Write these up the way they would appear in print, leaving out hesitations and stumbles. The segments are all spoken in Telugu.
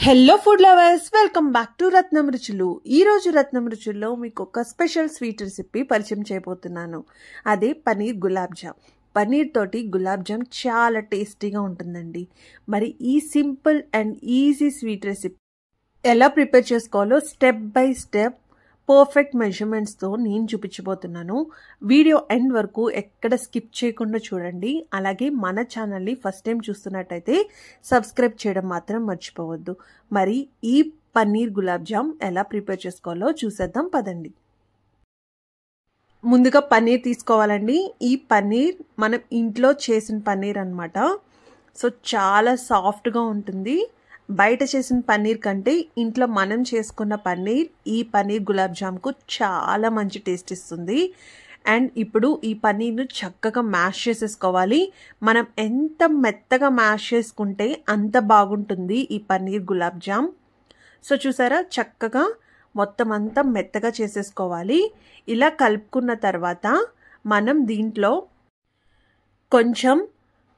Hello food lovers, welcome back to Ratnam Ruchulu. ఈరోజు రత్నం రుచుల్లో మీకు ఒక స్పెషల్ స్వీట్ రెసిపీ పరిచయం చేయబోతున్నాను. అదే పనీర్ గులాబ్ జామ్. పనీర్ తోటి గులాబ్ జామ్ చాలా టేస్టీగా ఉంటుందండి. మరి ఈ simple and easy sweet recipe ఎలా ప్రిపేర్ చేసుకోవాలో స్టెప్ బై స్టెప్ పర్ఫెక్ట్ మెజర్మెంట్స్తో నేను చూపించబోతున్నాను. వీడియో ఎండ్ వరకు ఎక్కడ స్కిప్ చేయకుండా చూడండి. అలాగే మన ఛానల్ని ఫస్ట్ టైం చూస్తున్నట్టయితే సబ్స్క్రైబ్ చేయడం మాత్రం మర్చిపోవద్దు. మరి ఈ పన్నీర్ గులాబ్ జామ్ ఎలా ప్రిపేర్ చేసుకోవాలో చూసేద్దాం పదండి. ముందుగా పన్నీర్ తీసుకోవాలండి. ఈ పన్నీర్ మనం ఇంట్లో చేసిన పన్నీర్ అన్నమాట. సో చాలా సాఫ్ట్గా ఉంటుంది. బయట చేసిన పన్నీర్ కంటే ఇంట్లో మనం చేసుకున్న పన్నీర్ ఈ పన్నీర్ గులాబ్ జామ్కు చాలా మంచి టేస్ట్ ఇస్తుంది. అండ్ ఇప్పుడు ఈ పన్నీర్ను చక్కగా మ్యాష్ చేసేసుకోవాలి. మనం ఎంత మెత్తగా మ్యాష్ చేసుకుంటే అంత బాగుంటుంది ఈ పన్నీర్ గులాబ్ జామ్. సో చూసారా, చక్కగా మొత్తం అంతా మెత్తగా చేసేసుకోవాలి. ఇలా కలుపుకున్న తర్వాత మనం దీంట్లో కొంచెం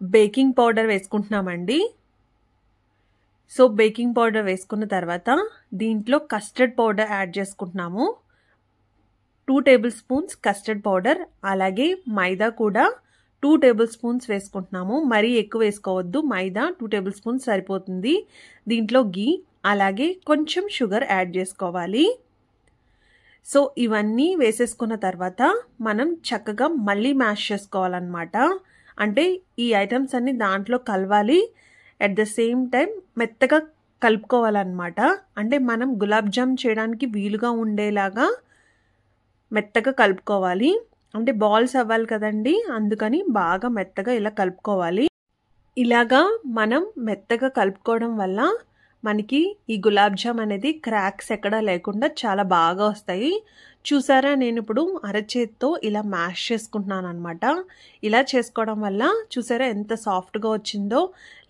బేకింగ్ పౌడర్ వేసుకుంటున్నామండి. సో బేకింగ్ పౌడర్ వేసుకున్న తర్వాత దీంట్లో కస్టర్డ్ పౌడర్ యాడ్ చేసుకుంటున్నాము. 2 టేబుల్ స్పూన్స్ కస్టర్డ్ పౌడర్, అలాగే మైదా కూడా 2 టేబుల్ స్పూన్స్ వేసుకుంటున్నాము. మరీ ఎక్కువ వేసుకోవద్దు, మైదా 2 టేబుల్ స్పూన్స్ సరిపోతుంది. దీంట్లో గీ, అలాగే కొంచెం షుగర్ యాడ్ చేసుకోవాలి. సో ఇవన్నీ వేసేసుకున్న తర్వాత మనం చక్కగా మళ్ళీ మ్యాష్ చేసుకోవాలన్నమాట. అంటే ఈ ఐటమ్స్ అన్ని దాంట్లో కలవాలి. అట్ ద సేమ్ టైం మెత్తగా కలుపుకోవాలన్నమాట. అంటే మనం గులాబ్ జామ్ చేయడానికి వీలుగా ఉండేలాగా మెత్తగా కలుపుకోవాలి. అంటే బాల్స్ అవ్వాలి కదండి, అందుకని బాగా మెత్తగా ఇలా కలుపుకోవాలి. ఇలాగా మనం మెత్తగా కలుపుకోవడం వల్ల మనకి ఈ గులాబ్ జామ్ అనేది క్రాక్స్ ఎక్కడా లేకుండా చాలా బాగా వస్తాయి. చూసారా, నేను ఇప్పుడు అరచేత్తో ఇలా మ్యాష్ చేసుకుంటున్నాను అనమాట. ఇలా చేసుకోవడం వల్ల చూసారా ఎంత సాఫ్ట్గా వచ్చిందో.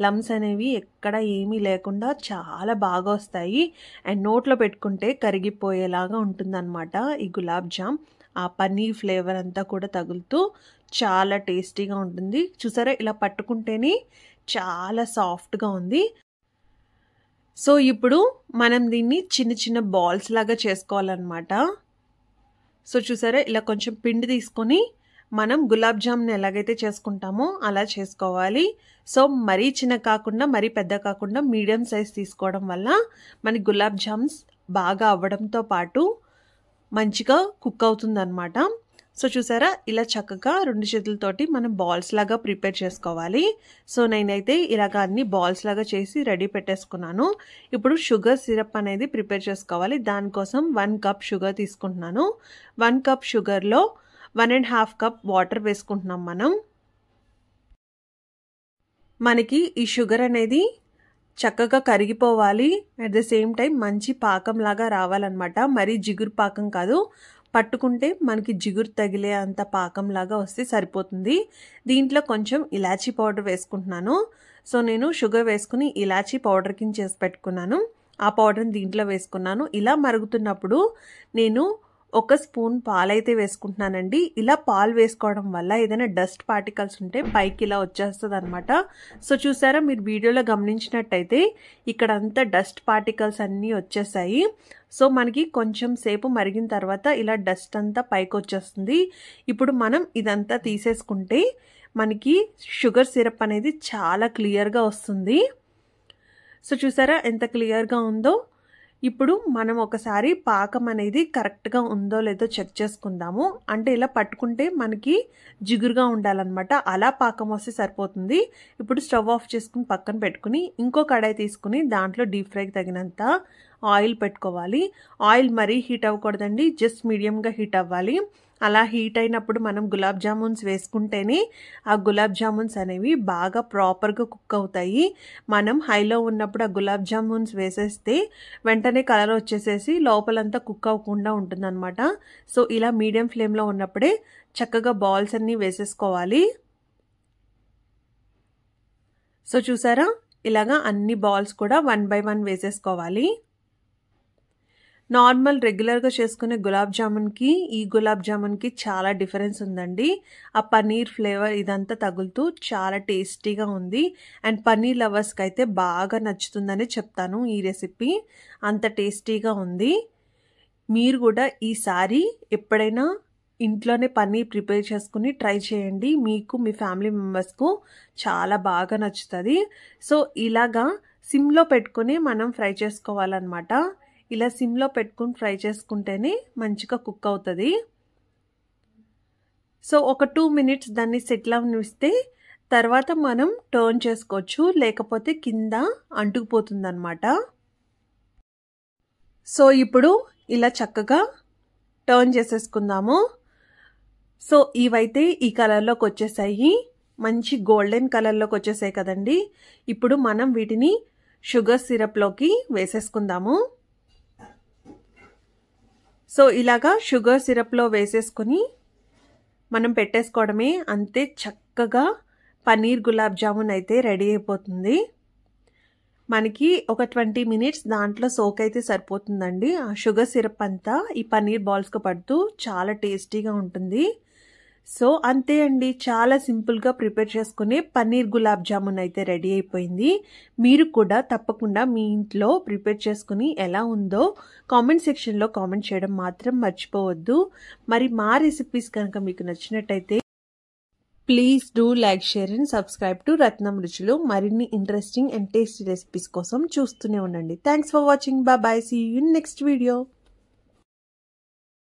లమ్స్ అనేవి ఎక్కడ ఏమీ లేకుండా చాలా బాగా వస్తాయి. అండ్ నోట్లో పెట్టుకుంటే కరిగిపోయేలాగా ఉంటుందన్నమాట ఈ గులాబ్ జామ్. ఆ పన్నీర్ ఫ్లేవర్ అంతా కూడా తగులుతూ చాలా టేస్టీగా ఉంటుంది. చూసారా, ఇలా పట్టుకుంటేనే చాలా సాఫ్ట్గా ఉంది. సో ఇప్పుడు మనం దీన్ని చిన్న చిన్న బాల్స్ లాగా చేసుకోవాలన్నమాట. సో చూసారా, ఇలా కొంచెం పిండి తీసుకొని మనం గులాబ్ జామ్ని ఎలాగైతే చేసుకుంటామో అలా చేసుకోవాలి. సో మరీ చిన్న కాకుండా మరీ పెద్ద కాకుండా మీడియం సైజ్ తీసుకోవడం వల్ల మనకి గులాబ్ జామ్స్ బాగా అవ్వడంతో పాటు మంచిగా కుక్ అవుతుందన్నమాట. సో చూసారా, ఇలా చక్కగా 2 చేతులతోటి మనం బాల్స్ లాగా ప్రిపేర్ చేసుకోవాలి. సో నేనైతే ఇలాగ అన్ని బాల్స్ లాగా చేసి రెడీ పెట్టేసుకున్నాను. ఇప్పుడు షుగర్ సిరప్ అనేది ప్రిపేర్ చేసుకోవాలి. దానికోసం 1 కప్ షుగర్ తీసుకుంటున్నాను. 1 కప్ షుగర్లో 1.5 కప్ వాటర్ వేసుకుంటున్నాం మనం. మనకి ఈ షుగర్ అనేది చక్కగా కరిగిపోవాలి. అట్ ద సేమ్ టైం మంచి పాకం లాగా రావాలన్నమాట. మరీ జిగురు పాకం కాదు, పట్టుకుంటే మనకి జిగురు తగిలే అంత పాకంలాగా వస్తే సరిపోతుంది. దీంట్లో కొంచెం ఇలాచీ పౌడర్ వేసుకుంటున్నాను. సో నేను షుగర్ వేసుకుని ఇలాచీ పౌడర్ కింద చేసి పెట్టుకున్నాను. ఆ పౌడర్ని దీంట్లో వేసుకున్నాను. ఇలా మరుగుతున్నప్పుడు నేను 1 స్పూన్ పాలైతే వేసుకుంటున్నానండి. ఇలా పాలు వేసుకోవడం వల్ల ఏదైనా డస్ట్ పార్టికల్స్ ఉంటే పైకి ఇలా వచ్చేస్తుంది అనమాట. సో చూసారా, మీరు వీడియోలో గమనించినట్టయితే ఇక్కడ అంతా డస్ట్ పార్టికల్స్ అన్నీ వచ్చేసాయి. సో మనకి కొంచెం సేపు మరిగిన తర్వాత ఇలా డస్ట్ అంతా పైకి వచ్చేస్తుంది. ఇప్పుడు మనం ఇదంతా తీసేసుకుంటే మనకి షుగర్ సిరప్ అనేది చాలా క్లియర్గా వస్తుంది. సో చూసారా ఎంత క్లియర్గా ఉందో. ఇప్పుడు మనం ఒకసారి పాకం అనేది కరెక్ట్గా ఉందో లేదో చెక్ చేసుకుందాము. అంటే ఇలా పట్టుకుంటే మనకి జిగురుగా ఉండాలన్నమాట. అలా పాకం వస్తే సరిపోతుంది. ఇప్పుడు స్టవ్ ఆఫ్ చేసుకుని పక్కన పెట్టుకుని ఇంకో కడాయి తీసుకుని దాంట్లో డీప్ ఫ్రైకి తగినంత ఆయిల్ పెట్టుకోవాలి. ఆయిల్ మరీ హీట్ అవ్వకూడదండి, జస్ట్ మీడియంగా హీట్ అవ్వాలి. అలా హీట్ అయినప్పుడు మనం గులాబ్ జామున్స్ వేసుకుంటేనే ఆ గులాబ్ జామున్స్ అనేవి బాగా ప్రాపర్గా కుక్ అవుతాయి. మనం హైలో ఉన్నప్పుడు ఆ గులాబ్ జామున్స్ వేసేస్తే వెంటనే కలర్ వచ్చేసేసి లోపలంతా కుక్ అవ్వకుండా ఉంటుందన్నమాట. సో ఇలా మీడియం ఫ్లేమ్లో ఉన్నప్పుడే చక్కగా బాల్స్ అన్నీ వేసేసుకోవాలి. సో చూసారా, ఇలాగా అన్ని బాల్స్ కూడా 1 బై 1 వేసేసుకోవాలి. నార్మల్ రెగ్యులర్గా చేసుకునే గులాబ్ జామున్కి ఈ గులాబ్ జామున్కి చాలా డిఫరెన్స్ ఉందండి. ఆ పన్నీర్ ఫ్లేవర్ ఇదంతా తగులుతూ చాలా టేస్టీగా ఉంది. అండ్ పన్నీర్ లవర్స్కి అయితే బాగా నచ్చుతుందని చెప్తాను ఈ రెసిపీ. అంత టేస్టీగా ఉంది. మీరు కూడా ఈసారి ఎప్పుడైనా ఇంట్లోనే పన్నీర్ ప్రిపేర్ చేసుకుని ట్రై చేయండి. మీకు మీ ఫ్యామిలీ మెంబర్స్కు చాలా బాగా నచ్చుతుంది. సో ఇలాగా సిమ్లో పెట్టుకుని మనం ఫ్రై చేసుకోవాలన్నమాట. ఇలా సిమ్లో పెట్టుకుని ఫ్రై చేసుకుంటేనే మంచిగా కుక్ అవుతుంది. సో ఒక 2 మినిట్స్ దాన్ని సెటిల్ అవనిస్తే తర్వాత మనం టర్న్ చేసుకోవచ్చు, లేకపోతే కింద అంటుకుపోతుంది అన్నమాట. సో ఇప్పుడు ఇలా చక్కగా టర్న్ చేసేసుకుందాము. సో ఇవైతే ఈ కలర్లోకి వచ్చేసాయి, మంచి గోల్డెన్ కలర్లోకి వచ్చేసాయి కదండి. ఇప్పుడు మనం వీటిని షుగర్ సిరప్లోకి వేసేసుకుందాము. సో ఇలాగా షుగర్ సిరప్లో వేసేసుకొని మనం పెట్టేసుకోవడమే. అంతే, చక్కగా పన్నీర్ గులాబ్ జామున్ అయితే రెడీ అయిపోతుంది. మనకి ఒక 20 మినిట్స్ దాంట్లో సోక్ అయితే సరిపోతుందండి. ఆ షుగర్ సిరప్ అంతా ఈ పన్నీర్ బాల్స్కి పడుతూ చాలా టేస్టీగా ఉంటుంది. సో అంతే అండి, చాలా సింపుల్గా ప్రిపేర్ చేసుకునే పన్నీర్ గులాబ్ జామున్ అయితే రెడీ అయిపోయింది. మీరు కూడా తప్పకుండా మీ ఇంట్లో ప్రిపేర్ చేసుకుని ఎలా ఉందో కామెంట్ సెక్షన్లో కామెంట్ చేయడం మాత్రం మర్చిపోవద్దు. మరి మా రెసిపీస్ కనుక మీకు నచ్చినట్టయితే please do like, share and subscribe to Ratnam Ruchulu. మరిన్ని ఇంట్రెస్టింగ్ అండ్ టేస్టీ రెసిపీస్ కోసం చూస్తూనే ఉండండి. Thanks for watching. Bye. See you in next video.